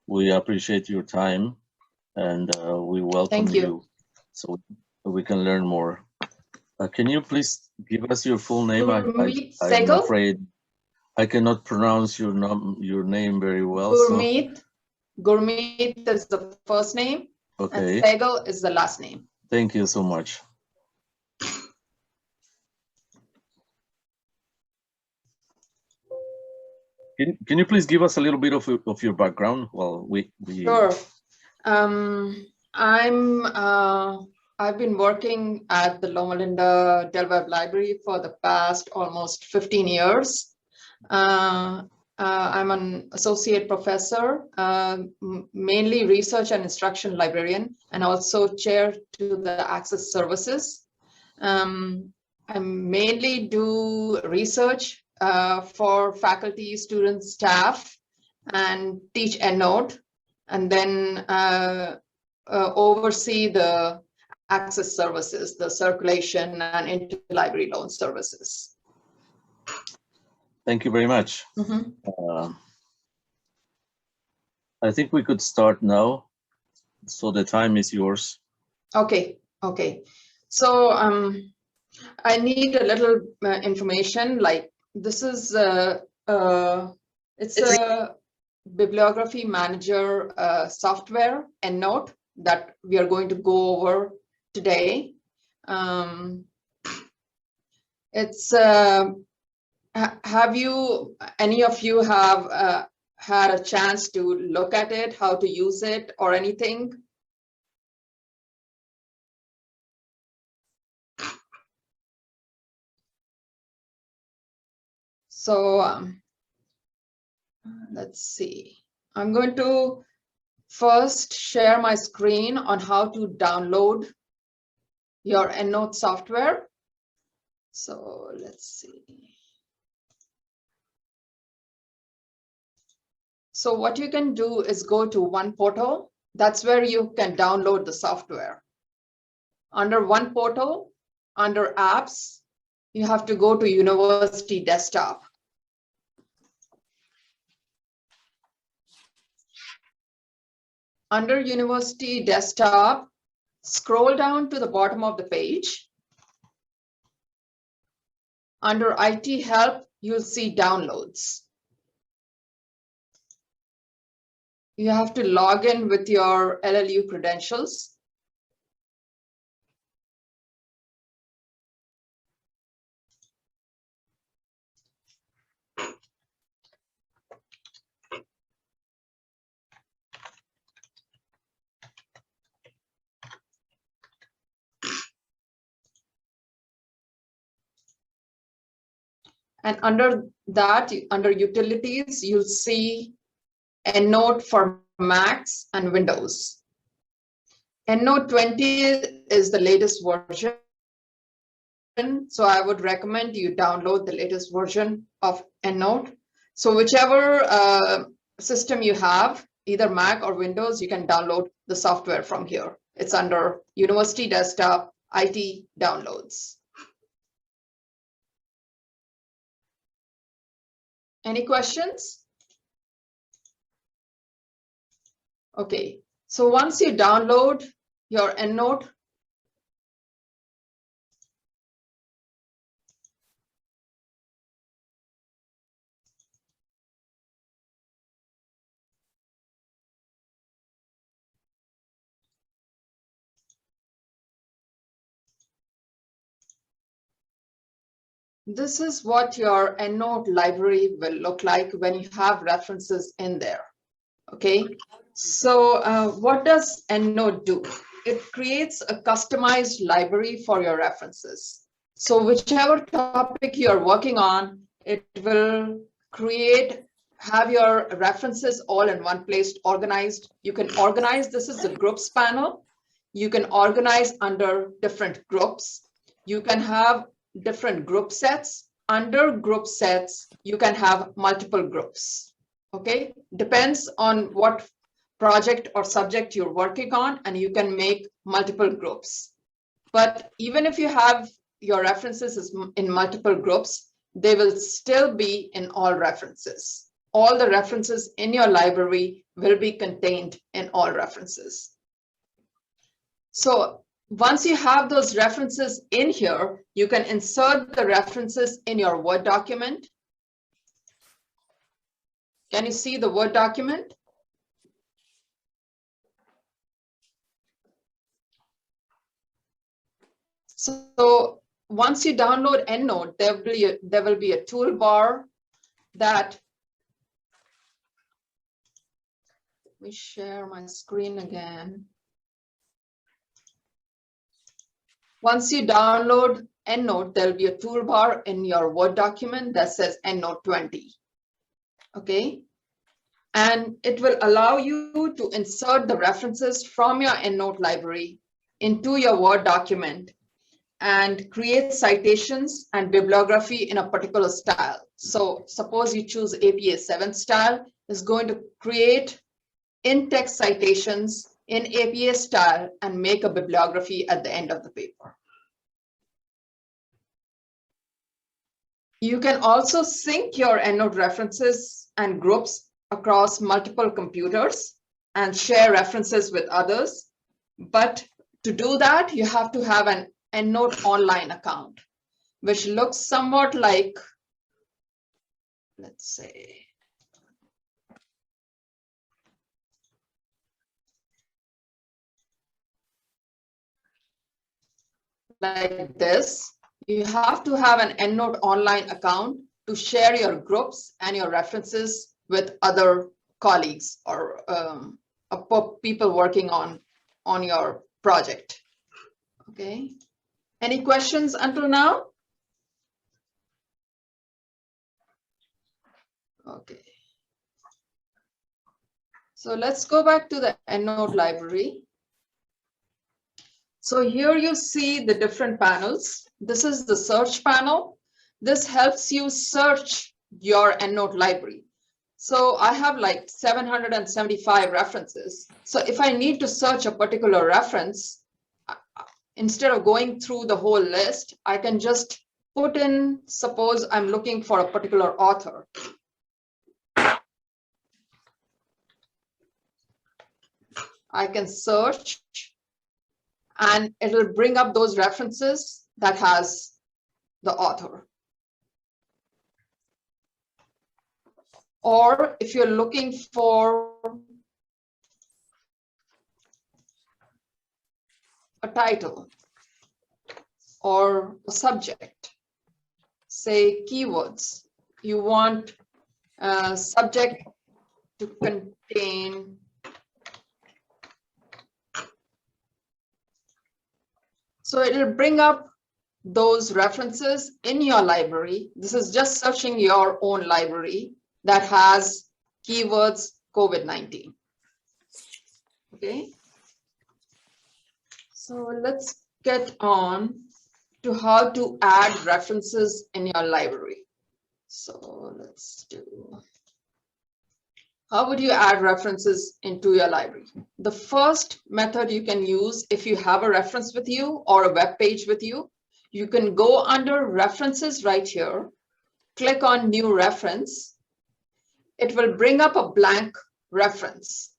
We appreciate your time, and we welcome you so we can learn more. Can you please give us your full name? I'm afraid I cannot pronounce your name very well. GURMEET. GURMEET is the first name. Okay. And SEHGAL is the last name. Thank you so much. Can you please give us a little bit of your background? Well, Sure. I've been working at the Loma Linda Delaware Library for the past almost 15 years. I'm an associate professor, mainly research and instruction librarian, and also chair to the Access Services. I mainly do research for faculty, students, staff, and teach Endnote, and then oversee the Access Services, the circulation and interlibrary loan services. Thank you very much. I think we could start now. So the time is yours. Okay. So I need a little information. Like this is it's a bibliography manager software, Endnote, that we are going to go over today. It's have you, any of you have had a chance to look at it, how to use it or anything? So let's see. I'm going to first share my screen on how to download your Endnote software. So let's see. So what you can do is go to One Portal. That's where you can download the software. Under One Portal, under Apps, you have to go to University Desktop. Under University Desktop, scroll down to the bottom of the page. Under IT Help, you'll see Downloads. You have to log in with your LLU credentials. And under that, under Utilities, you'll see Endnote for Macs and Windows. Endnote 20 is the latest version. So I would recommend you download the latest version of Endnote. So whichever system you have, either Mac or Windows, you can download the software from here. It's under University Desktop, IT Downloads. Any questions? Okay, so once you download your Endnote, this is what your Endnote library will look like when you have references in there. Okay, so what does Endnote do? It creates a customized library for your references. So whichever topic you're working on, it will have your references all in one place, organized. You can organize, this is the groups panel. You can organize under different groups. You can have different group sets. Under group sets, you can have multiple groups. Okay, depends on what project or subject you're working on, and you can make multiple groups. But even if you have your references in multiple groups, they will still be in all references. All the references in your library will be contained in all references. So once you have those references in here, you can insert the references in your Word document. Can you see the Word document? So once you download Endnote, there will be a toolbar that, let me share my screen again. Once you download Endnote, there'll be a toolbar in your Word document that says Endnote 20. Okay. And it will allow you to insert the references from your Endnote library into your Word document and create citations and bibliography in a particular style. So suppose you choose APA 7 style, is going to create in-text citations in APA style and make a bibliography at the end of the paper. You can also sync your Endnote references and groups across multiple computers and share references with others. But to do that, you have to have an Endnote online account, which looks somewhat like, let's say, like this. You have to have an Endnote online account to share your groups and your references with other colleagues or people working on your project. Okay. Any questions until now? Okay. So let's go back to the Endnote library. So here you see the different panels. This is the search panel. This helps you search your Endnote library. So I have like 775 references. So if I need to search a particular reference, instead of going through the whole list, I can just put in, suppose I'm looking for a particular author. I can search and it'll bring up those references that has the author. Or if you're looking for a title or a subject, say keywords, you want a subject to contain so it'll bring up those references in your library. This is just searching your own library that has keywords COVID-19. Okay. So let's get on to how to add references in your library. So let's do, how would you add references into your library? The first method you can use if you have a reference with you or a web page with you, you can go under references right here, click on new reference. It will bring up a blank reference.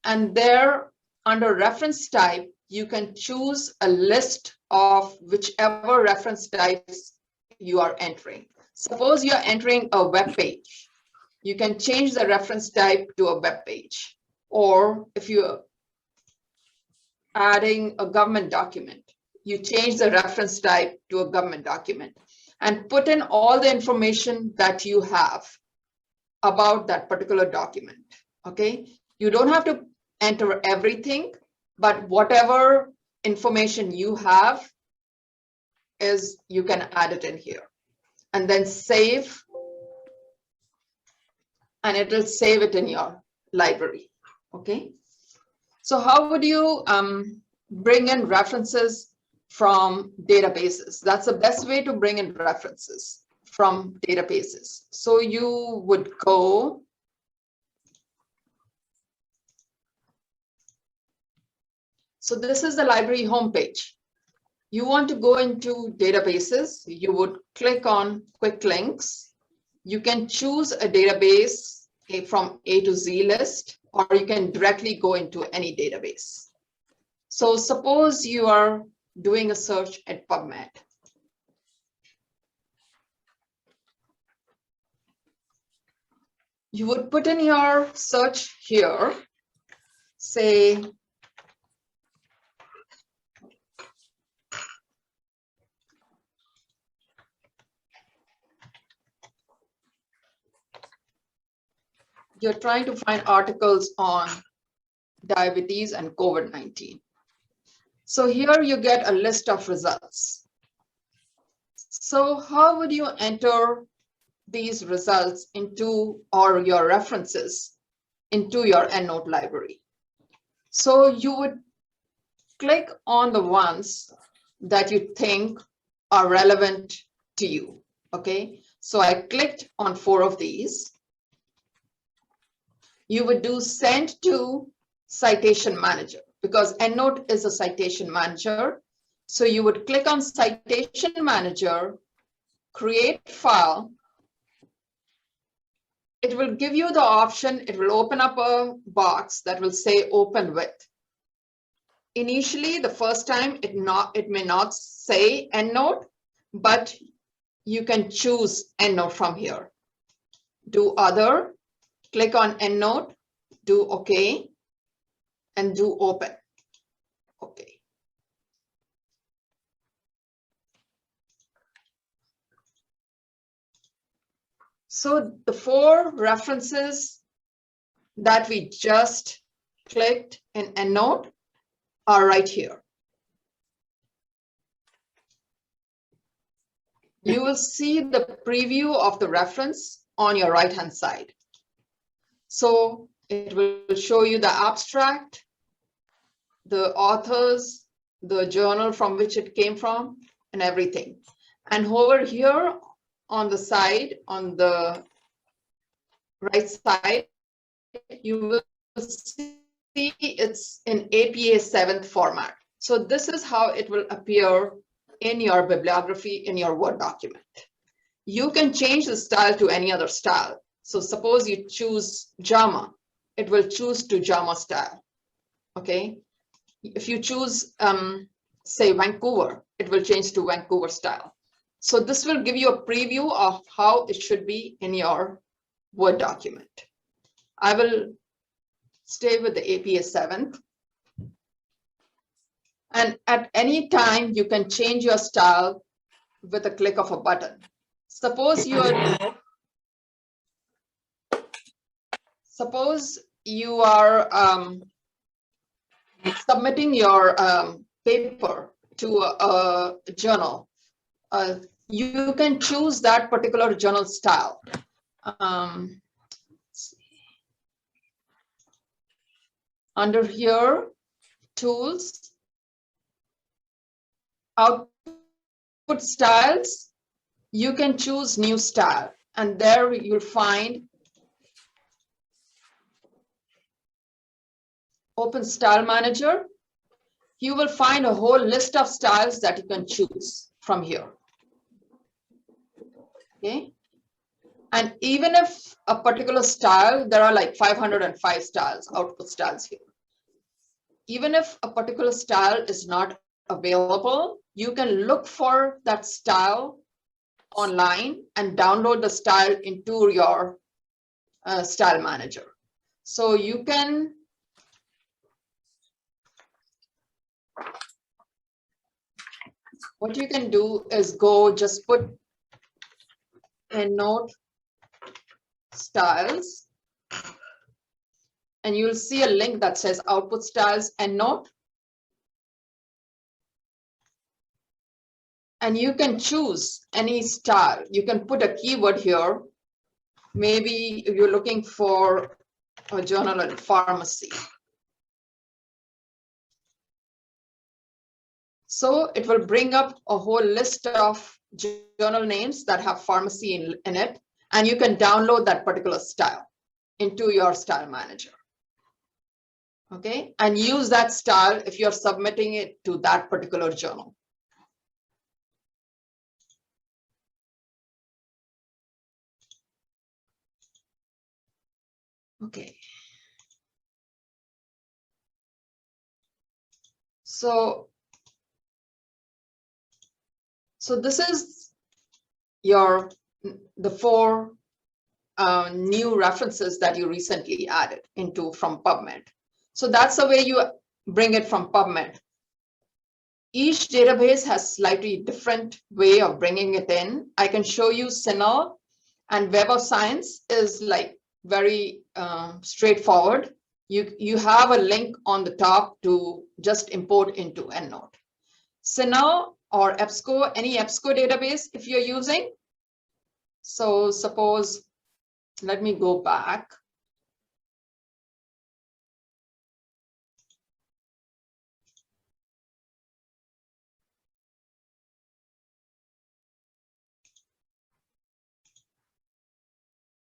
And there under reference type, you can choose a list of whichever reference types you are entering. Suppose you're entering a web page. You can change the reference type to a web page. Or if you're adding a government document, you change the reference type to a government document and put in all the information that you have about that particular document. Okay, you don't have to enter everything, but whatever information you have is you can add it in here and then save, and it will save it in your library. Okay, so how would you bring in references from databases? That's the best way to bring in references from databases. So you would go so this is the library homepage. You want to go into databases, you would click on quick links. You can choose a database from A to Z list, or you can directly go into any database. So suppose you are doing a search at PubMed. You would put in your search here, say, you're trying to find articles on diabetes and COVID-19. So here you get a list of results. So how would you enter these results into, or your references into your EndNote library? So you would click on the ones that you think are relevant to you. Okay, so I clicked on 4 of these. You would do send to citation manager, because EndNote is a citation manager. So you would click on citation manager, create file. It will give you the option, it will open up a box that will say open with. Initially, the first time it may not say EndNote, but you can choose EndNote from here. Do other, click on EndNote, do OK, and do open. Okay. So the 4 references that we just clicked in EndNote are right here. You will see the preview of the reference on your right-hand side. So it will show you the abstract, the authors, the journal from which it came from, and everything. And over here on the side, on the right side, you will see it's in APA 7th format. So this is how it will appear in your bibliography in your Word document. You can change the style to any other style. So suppose you choose JAMA, it will choose to JAMA style. Okay. If you choose, say, Vancouver, it will change to Vancouver style. So this will give you a preview of how it should be in your Word document. I will stay with the APA 7th. And at any time, you can change your style with a click of a button. Suppose you are submitting your paper to a journal. You can choose that particular journal style. Under here, tools, output styles, you can choose new style, and there you'll find Open Style Manager. You will find a whole list of styles that you can choose from here. Okay. And even if a particular style, there are like 505 styles, output styles here. Even if a particular style is not available, you can look for that style online and download the style into your style manager. So you can what you can do is go just put EndNote styles, and you'll see a link that says output styles EndNote. And you can choose any style. You can put a keyword here. Maybe if you're looking for a journal in pharmacy. So it will bring up a whole list of journal names that have pharmacy in it, and you can download that particular style into your style manager. Okay, and use that style if you're submitting it to that particular journal. Okay. So this is the 4 new references that you recently added from PubMed. So that's the way you bring it from PubMed. Each database has slightly different way of bringing it in. I can show you SEHGAL, and Web of Science is like very straightforward. You have a link on the top to just import into Endnote. SEHGAL or EBSCO, any EBSCO database if you're using. So suppose, let me go back.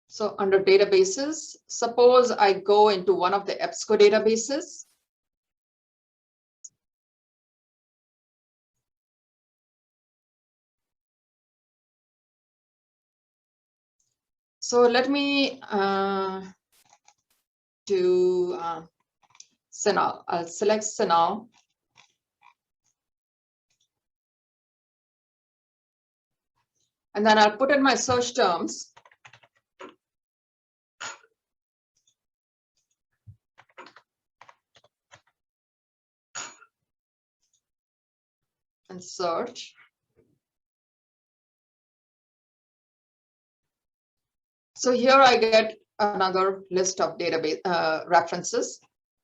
So under databases, suppose I go into one of the EBSCO databases. So let me do SEHGAL. I'll select SEHGAL. And then I'll put in my search terms. And search. So here I get another list of database references.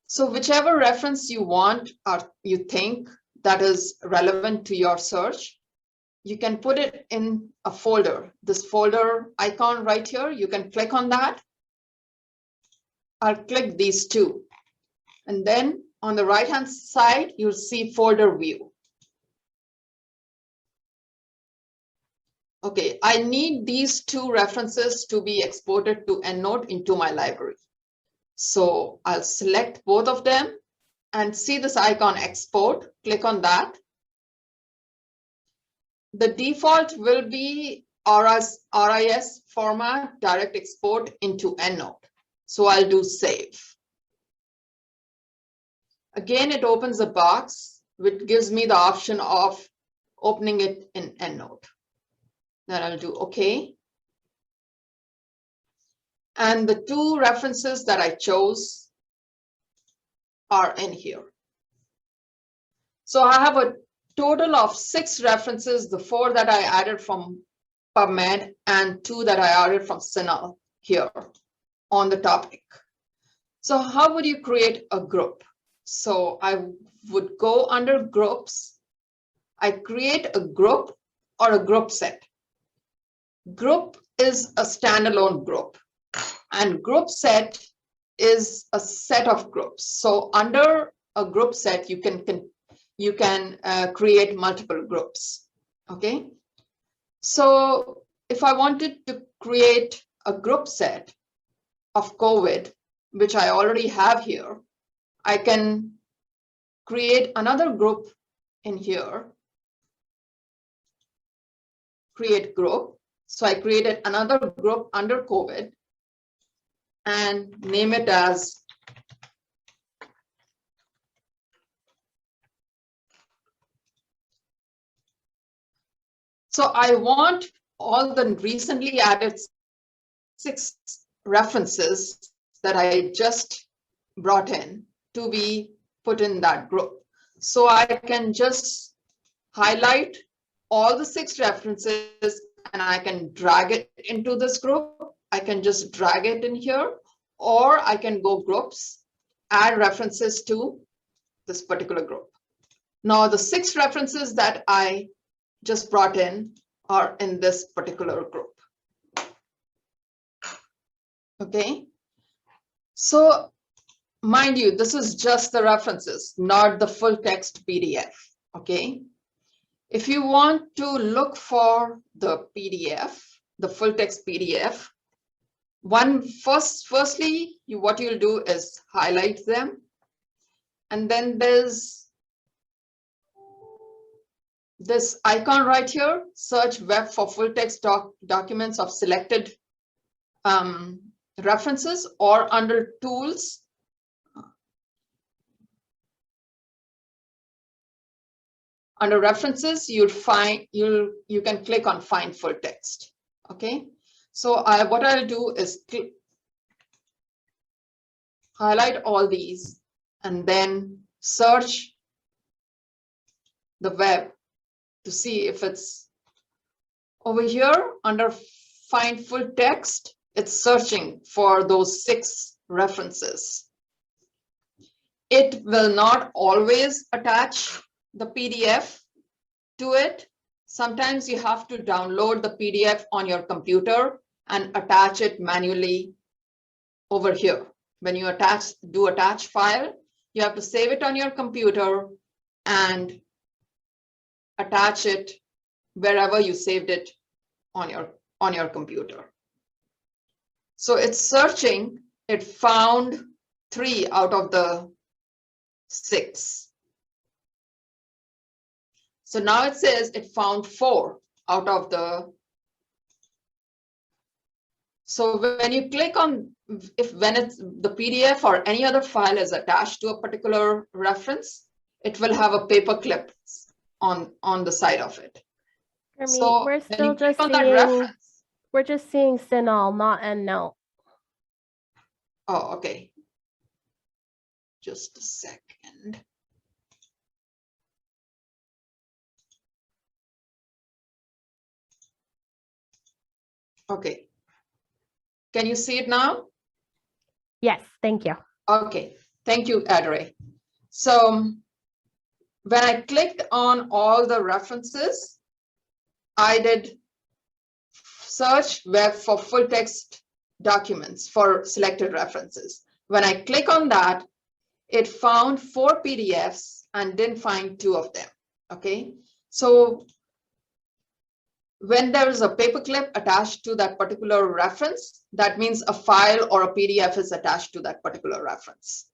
So whichever reference you want or you think that is relevant to your search, you can put it in a folder. This folder icon right here, you can click on that. I'll click these 2. And then on the right-hand side, you'll see folder view. Okay, I need these 2 references to be exported to Endnote into my library. So I'll select both of them and see this icon export, click on that. The default will be RIS format, direct export into Endnote. So I'll do save. Again, it opens a box which gives me the option of opening it in Endnote. Then I'll do OK. And the 2 references that I chose are in here. So I have a total of 6 references, the 4 that I added from PubMed and 2 that I added from SEHGAL here on the topic. So how would you create a group? So I would go under groups. I create a group or a group set. Group is a standalone group and group set is a set of groups. So under a group set, you can create multiple groups. Okay. So if I wanted to create a group set of COVID, which I already have here, I can create another group in here, create group. So I created another group under COVID and name it as so I want all the recently added 6 references that I just brought in to be put in that group. So I can just highlight all the 6 references and I can drag it into this group. I can just drag it in here, or I can go groups, add references to this particular group. Now the 6 references that I just brought in are in this particular group. Okay. So mind you, this is just the references, not the full text PDF. Okay. If you want to look for the PDF, the full text PDF, firstly, what you'll do is highlight them. And then there's this icon right here, search web for full text documents of selected references, or under tools, Under references, you can click on find full text. Okay, so what I'll do is highlight all these and then search the web to see if it's over here under find full text. It's searching for those 6 references. It will not always attach the PDF to it. Sometimes you have to download the PDF on your computer and attach it manually over here. When you do attach file, you have to save it on your computer and attach it wherever you saved it on your computer. So it's searching. It found 3 out of the 6. So now it says it found 4 out of the. So when you click on, when it's the PDF or any other file is attached to a particular reference, it will have a paper clip on the side of it. So we're still just seeing, we're just seeing SEHGAL, not Endnote. Oh, okay. Just a second. Okay. Can you see it now? Yes, thank you. Okay, thank you, Adre. So when I clicked on all the references, I did search web for full text documents for selected references. When I click on that, it found 4 PDFs and didn't find 2 of them. Okay, so when there is a paperclip attached to that particular reference, that means a file or a PDF is attached to that particular reference.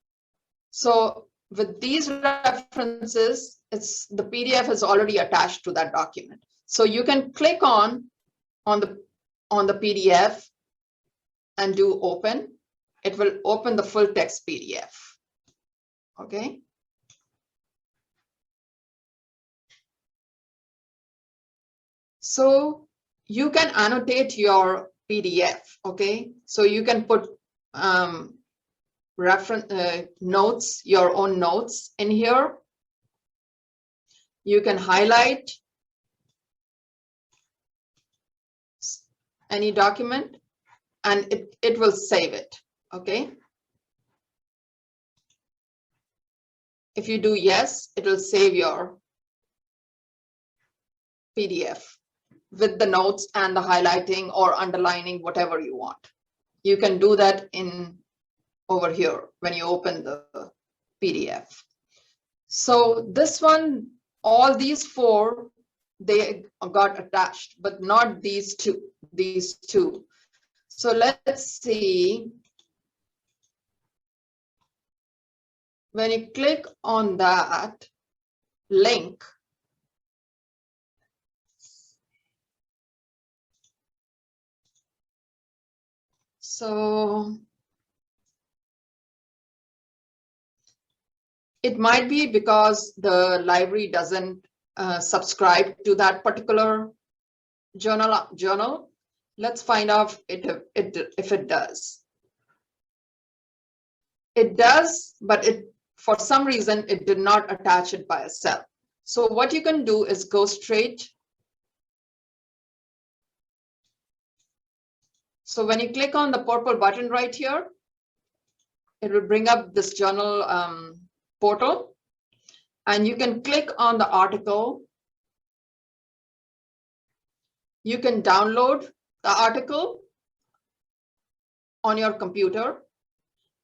So with these references, the PDF is already attached to that document. So you can click on the PDF and do open. It will open the full text PDF. Okay. So you can annotate your PDF. Okay. So you can put reference notes, your own notes in here. You can highlight any document and it will save it. Okay. If you do yes, it will save your PDF with the notes and the highlighting or underlining, whatever you want. You can do that over here when you open the PDF. So this one, all these 4, they got attached, but not these two. So let's see. When you click on that link, so it might be because the library doesn't subscribe to that particular journal. Let's find out if it does. It does, but for some reason, it did not attach it by itself. So what you can do is go straight. So when you click on the purple button right here, it will bring up this journal portal, and you can click on the article. You can download the article on your computer,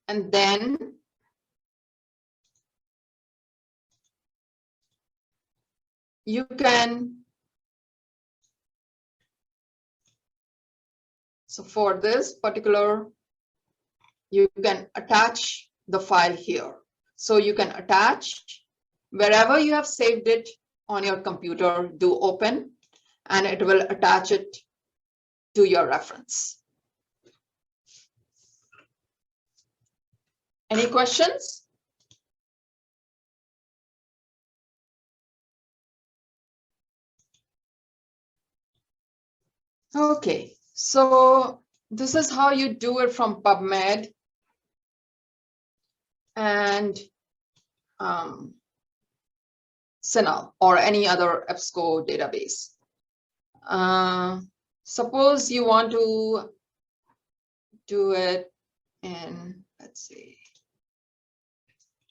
and then you can, so for this particular, you can attach the file here. So you can attach wherever you have saved it on your computer, do open, and it will attach it to your reference. Any questions? Okay, so this is how you do it from PubMed and SEHGAL or any other EBSCO database. Suppose you want to do it in, let's see,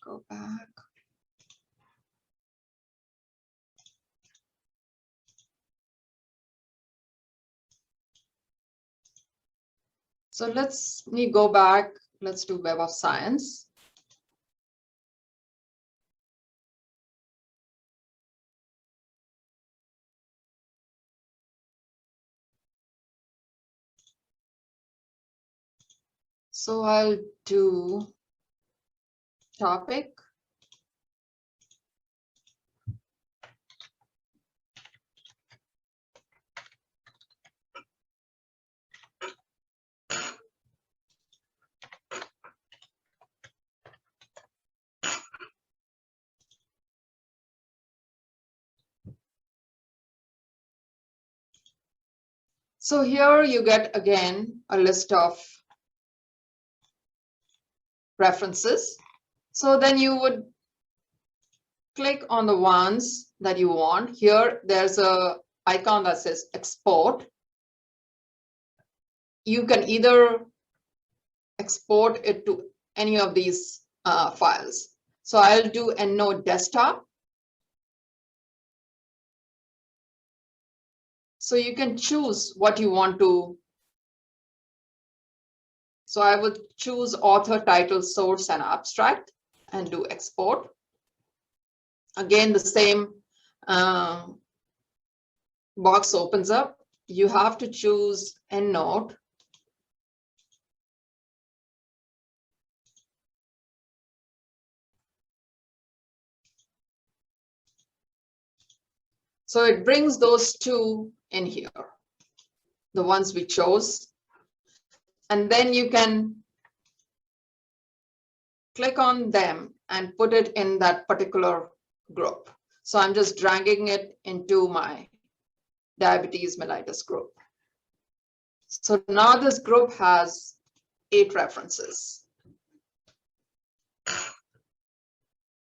go back. So let's go back. Let's do Web of Science. So I'll do topic. So here you get again a list of references. So then you would click on the ones that you want. Here there's a icon that says export. You can either export it to any of these files. So I'll do Endnote desktop. So you can choose what you want to. So I would choose author, title, source, and abstract and do export. Again, the same box opens up. You have to choose Endnote. So it brings those two in here, the ones we chose. And then you can click on them and put it in that particular group. So I'm just dragging it into my diabetes mellitus group. So now this group has 8 references.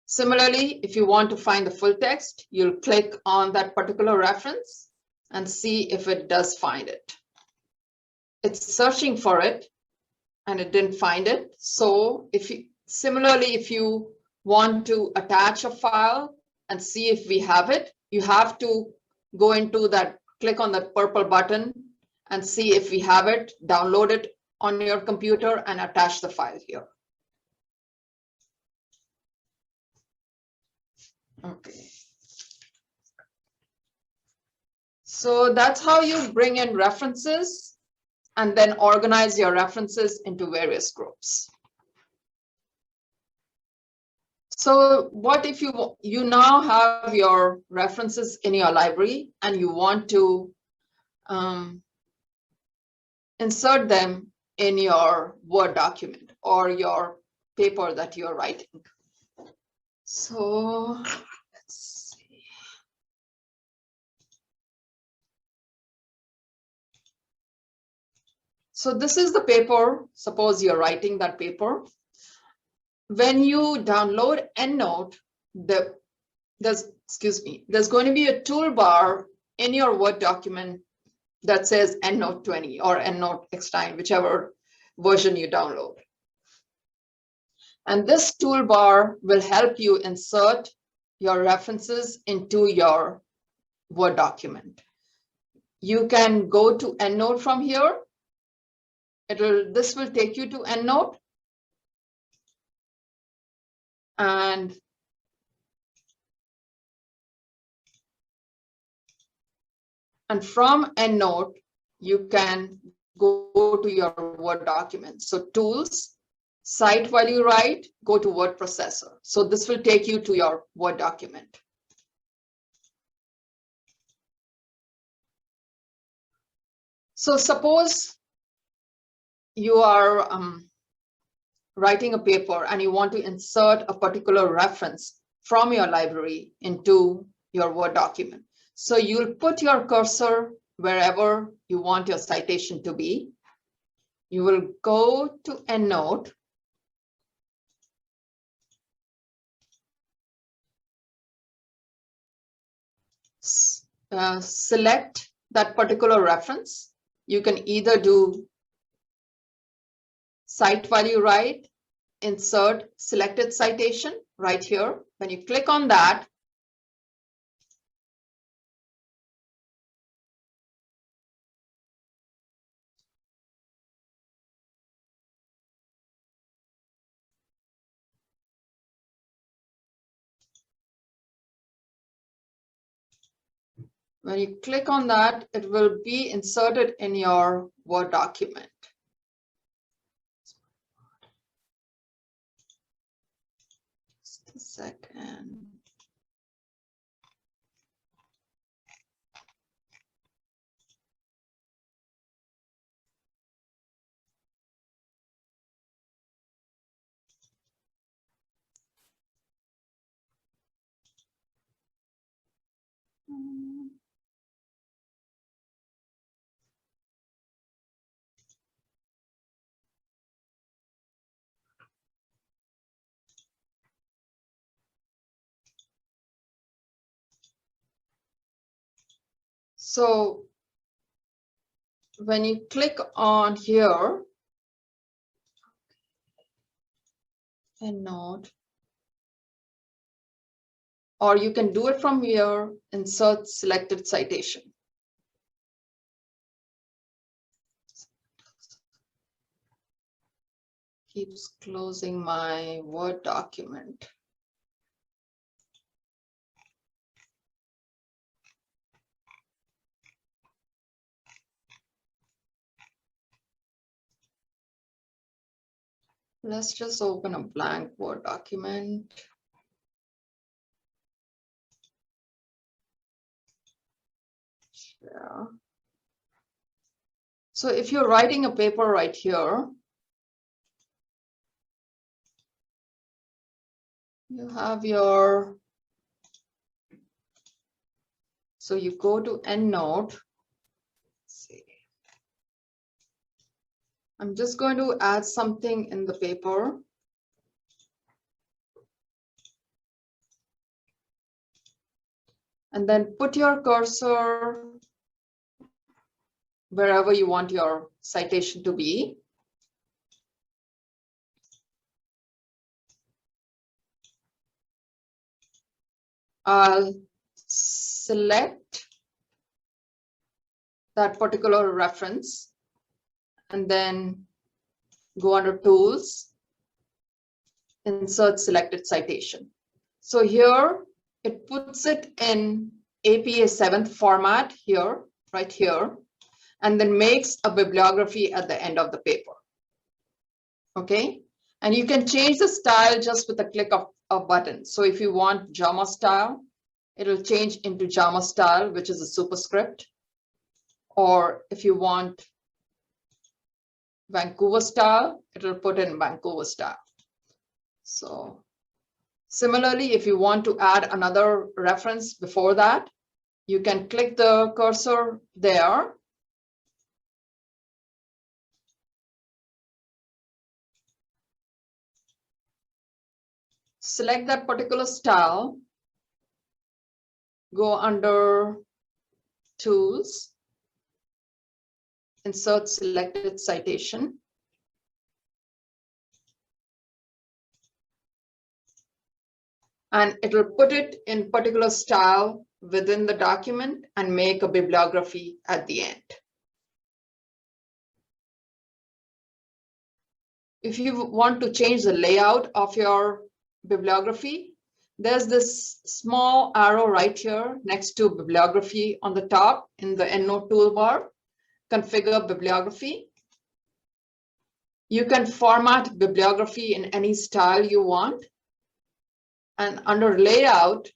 Similarly, if you want to find the full text, you'll click on that particular reference and see if it does find it. It's searching for it and it didn't find it. So similarly, if you want to attach a file and see if we have it, you have to go into that, click on that purple button and see if we have it, download it on your computer and attach the file here. Okay. So that's how you bring in references and then organize your references into various groups. So what if you now have your references in your library and you want to insert them in your Word document or your paper that you're writing. So let's see. So this is the paper. Suppose you're writing that paper. When you download Endnote, there's going to be a toolbar in your Word document that says Endnote 20 or Endnote X9, whichever version you download. And this toolbar will help you insert your references into your Word document. You can go to Endnote from here. This will take you to Endnote. And from Endnote, you can go to your Word document. So tools, cite while you write, go to word processor. So this will take you to your Word document. So suppose you are writing a paper and you want to insert a particular reference from your library into your Word document. So you'll put your cursor wherever you want your citation to be. You will go to Endnote. Select that particular reference. You can either do cite while you write, insert selected citation right here. When you click on that, it will be inserted in your Word document. Just a second. So when you click on here, Endnote, or you can do it from here, insert selected citation. Keeps closing my Word document. Let's just open a blank Word document. Yeah. So if you're writing a paper right here, you have your, so you go to Endnote. Let's see. I'm just going to add something in the paper. And then put your cursor wherever you want your citation to be. I'll select that particular reference and then go under Tools, Insert Selected Citation. So here it puts it in APA 7th format here, right here, and then makes a bibliography at the end of the paper. Okay, and you can change the style just with a click of a button. So if you want JAMA style, it'll change into JAMA style, which is a superscript. Or if you want Vancouver style, it'll put in Vancouver style. So similarly, if you want to add another reference before that, you can click the cursor there. Select that particular style, go under Tools, Insert Selected Citation. And it will put it in particular style within the document and make a bibliography at the end. If you want to change the layout of your bibliography, there's this small arrow right here next to bibliography on the top in the Endnote toolbar, configure bibliography. You can format bibliography in any style you want. And under layout,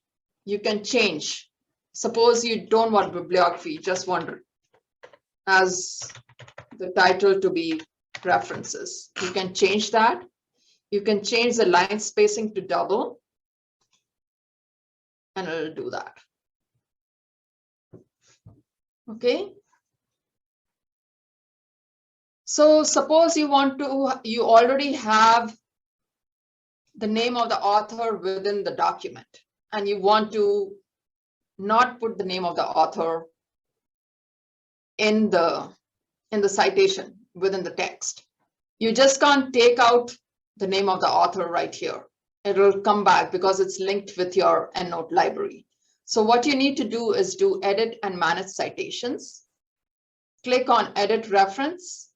you can change. Suppose you don't want bibliography, you just want as the title to be references. You can change that. You can change the line spacing to double, and it'll do that. Okay, So suppose you already have the name of the author within the document, and you want to not put the name of the author in the citation within the text. You just can't take out the name of the author right here. It will come back because it's linked with your EndNote library. So what you need to do is do edit and manage citations. Click on edit reference.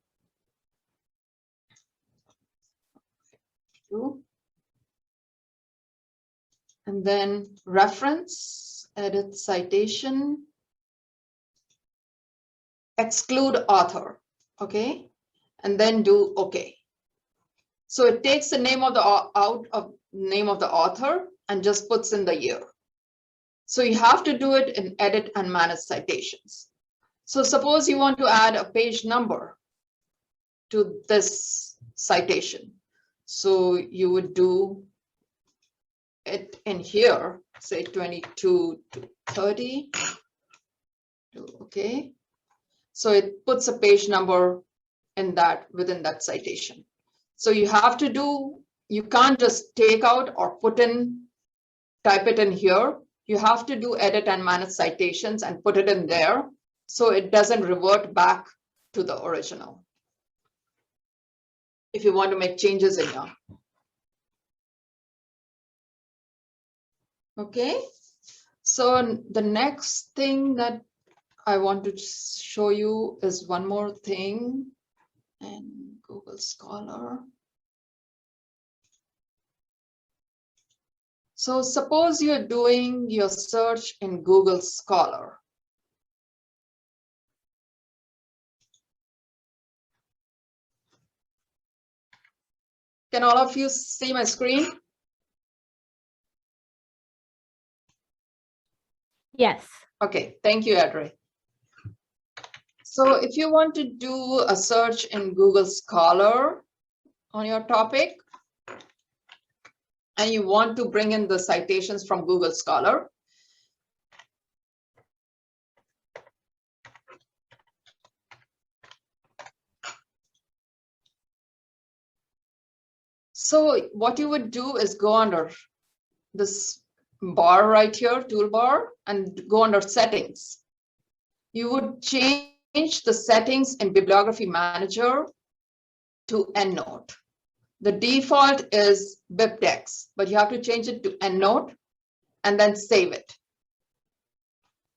And then reference, edit citation, exclude author, okay? And then do okay. So it takes the name of the name of the author and just puts in the year. So you have to do it in edit and manage citations. So suppose you want to add a page number to this citation. So you would do it in here, say 22 to 30. Okay. So it puts a page number in within that citation. So you have to you can't just take out or type it in here. You have to do edit and manage citations and put it in there so it doesn't revert back to the original. If you want to make changes in here. Okay, so the next thing that I want to show you is one more thing in Google Scholar. So suppose you're doing your search in Google Scholar. Can all of you see my screen? Yes. Okay, thank you, Adri. So if you want to do a search in Google Scholar on your topic, and you want to bring in the citations from Google Scholar, so what you would do is go under this bar right here, toolbar, and go under settings. You would change the settings in Bibliography Manager to EndNote. The default is BibTeX, but you have to change it to EndNote and then save it.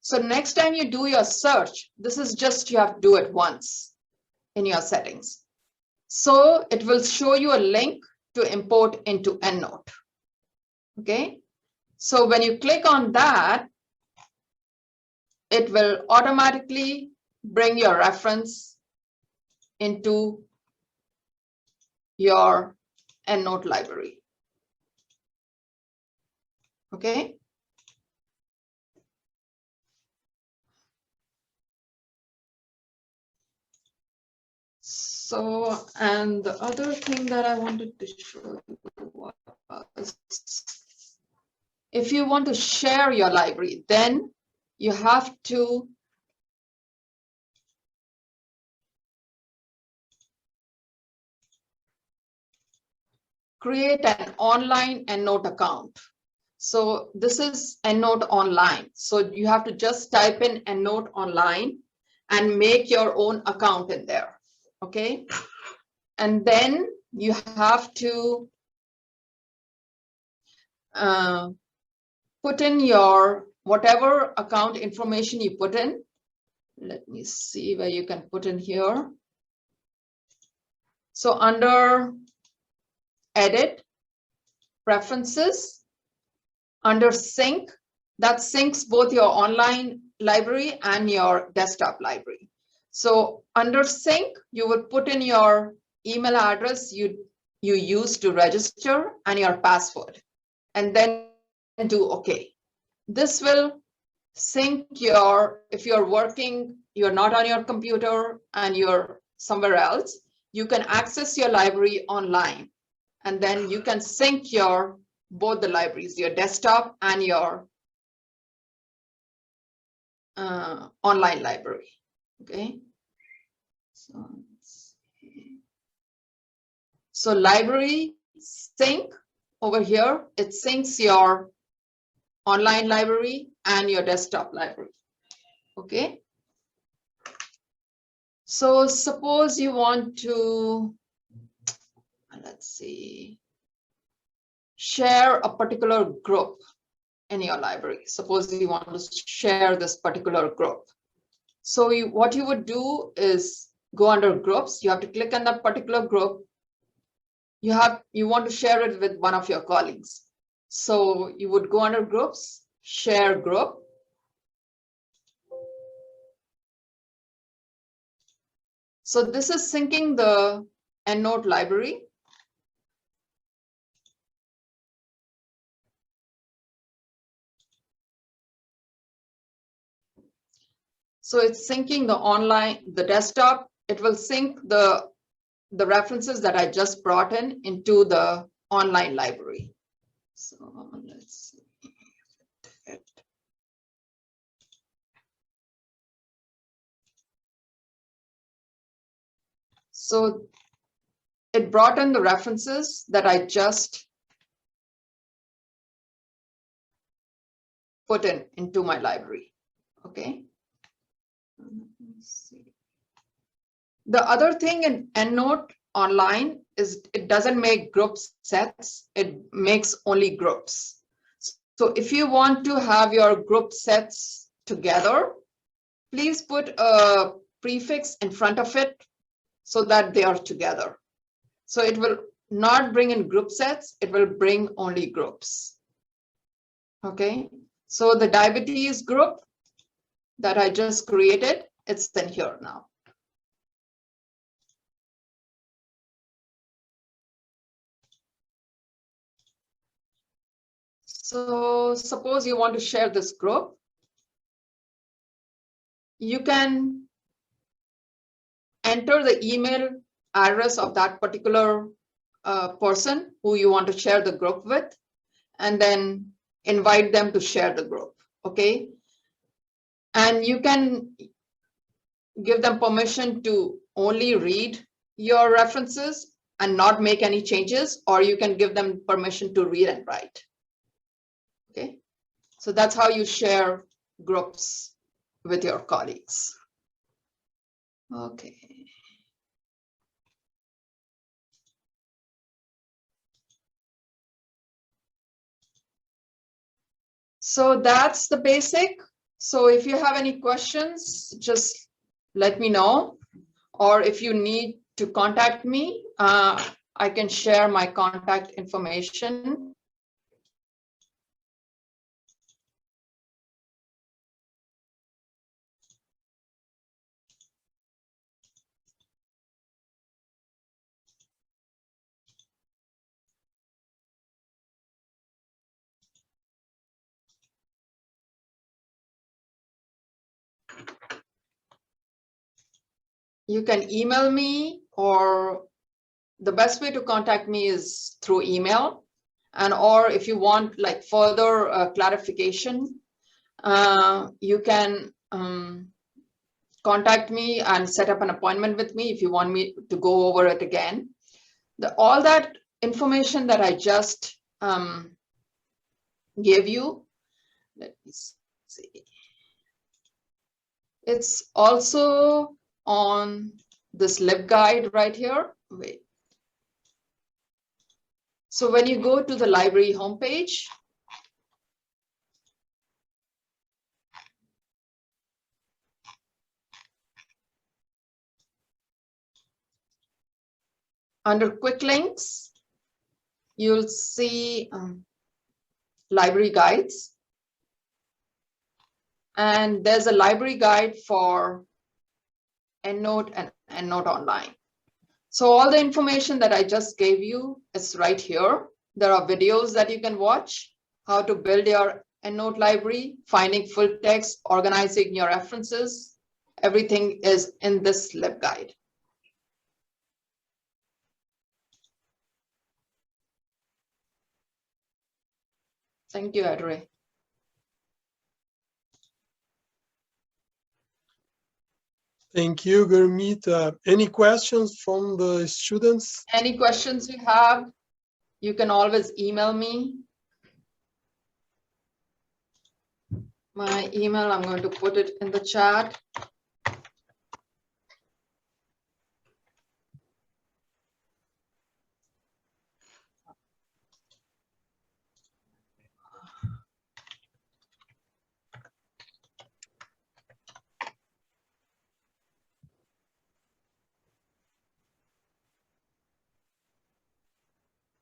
So next time you do your search, this is just, you have to do it once in your settings. So it will show you a link to import into EndNote. Okay. So when you click on that, it will automatically bring your reference into your EndNote library. Okay. So, and the other thing that I wanted to show you was, if you want to share your library, then you have to create an online EndNote account. So this is EndNote Online. So you have to just type in EndNote Online and make your own account in there. Okay. And then you have to put in your whatever account information you put in. Let me see where you can put in here. So under edit, preferences, under sync, that syncs both your online library and your desktop library. So under sync, you will put in your email address you use to register and your password, and then do OK. This will sync if you're working, you're not on your computer and you're somewhere else, you can access your library online, and then you can sync both the libraries, your desktop and your online library. Okay. So So library sync over here, it syncs your online library and your desktop library. Okay. So suppose you want to, let's see, share a particular group in your library. Suppose you want to share this particular group. So what you would do is go under groups. You have to click on that particular group. You want to share it with one of your colleagues. So you would go under groups, share group. So this is syncing the Endnote library. So it's syncing the desktop. It will sync the references that I just brought into the online library. So let's see. So it brought in the references that I just put into my library. Okay. Let's see. The other thing in Endnote Online is it doesn't make group sets, it makes only groups. So if you want to have your group sets together, please put a prefix in front of it so that they are together. So it will not bring in group sets, it will bring only groups. Okay, so the diabetes group that I just created, it's in here now. So suppose you want to share this group. You can enter the email address of that particular person who you want to share the group with, and then invite them to share the group. Okay. And you can give them permission to only read your references and not make any changes, or you can give them permission to read and write. Okay, so that's how you share groups with your colleagues. Okay. So that's the basic. So if you have any questions, just let me know. Or if you need to contact me, I can share my contact information. You can email me, or the best way to contact me is through email. And or if you want like further clarification, you can contact me and set up an appointment with me if you want me to go over it again. All that information that I just gave you, let me see. It's also on this LibGuide right here. Wait. So when you go to the library homepage, under quick links, you'll see library guides. And there's a library guide for Endnote and Endnote Online. So all the information that I just gave you is right here. There are videos that you can watch, how to build your Endnote library, finding full text, organizing your references. Everything is in this LibGuide. Thank you, Adre. Thank you, Gurmeet. Any questions from the students? Any questions you have, you can always email me. My email, I'm going to put it in the chat.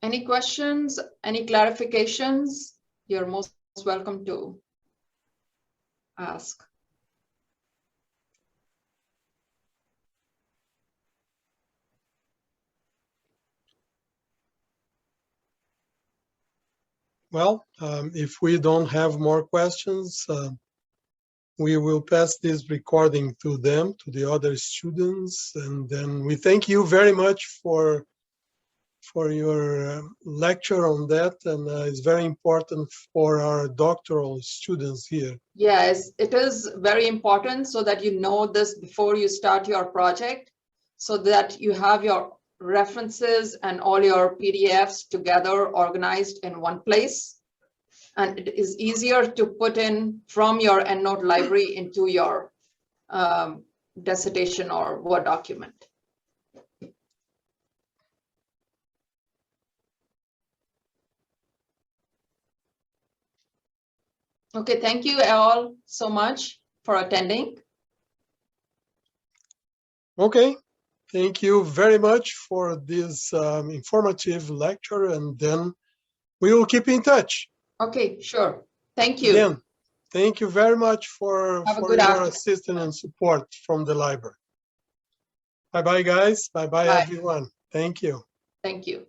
Any questions, any clarifications? You're most welcome to ask. Well, if we don't have more questions, we will pass this recording to them, to the other students, and then we thank you very much for your lecture on that, and it's very important for our doctoral students here. Yes, it is very important so that you know this before you start your project, so that you have your references and all your PDFs together organized in one place. And it is easier to put in from your EndNote library into your dissertation or Word document. Okay, thank you all so much for attending. Okay, thank you very much for this informative lecture, and then we will keep in touch. Okay, sure. Thank you. Again, thank you very much for your assistance and support from the library. Bye-bye, guys. Bye-bye, everyone. Thank you. Thank you.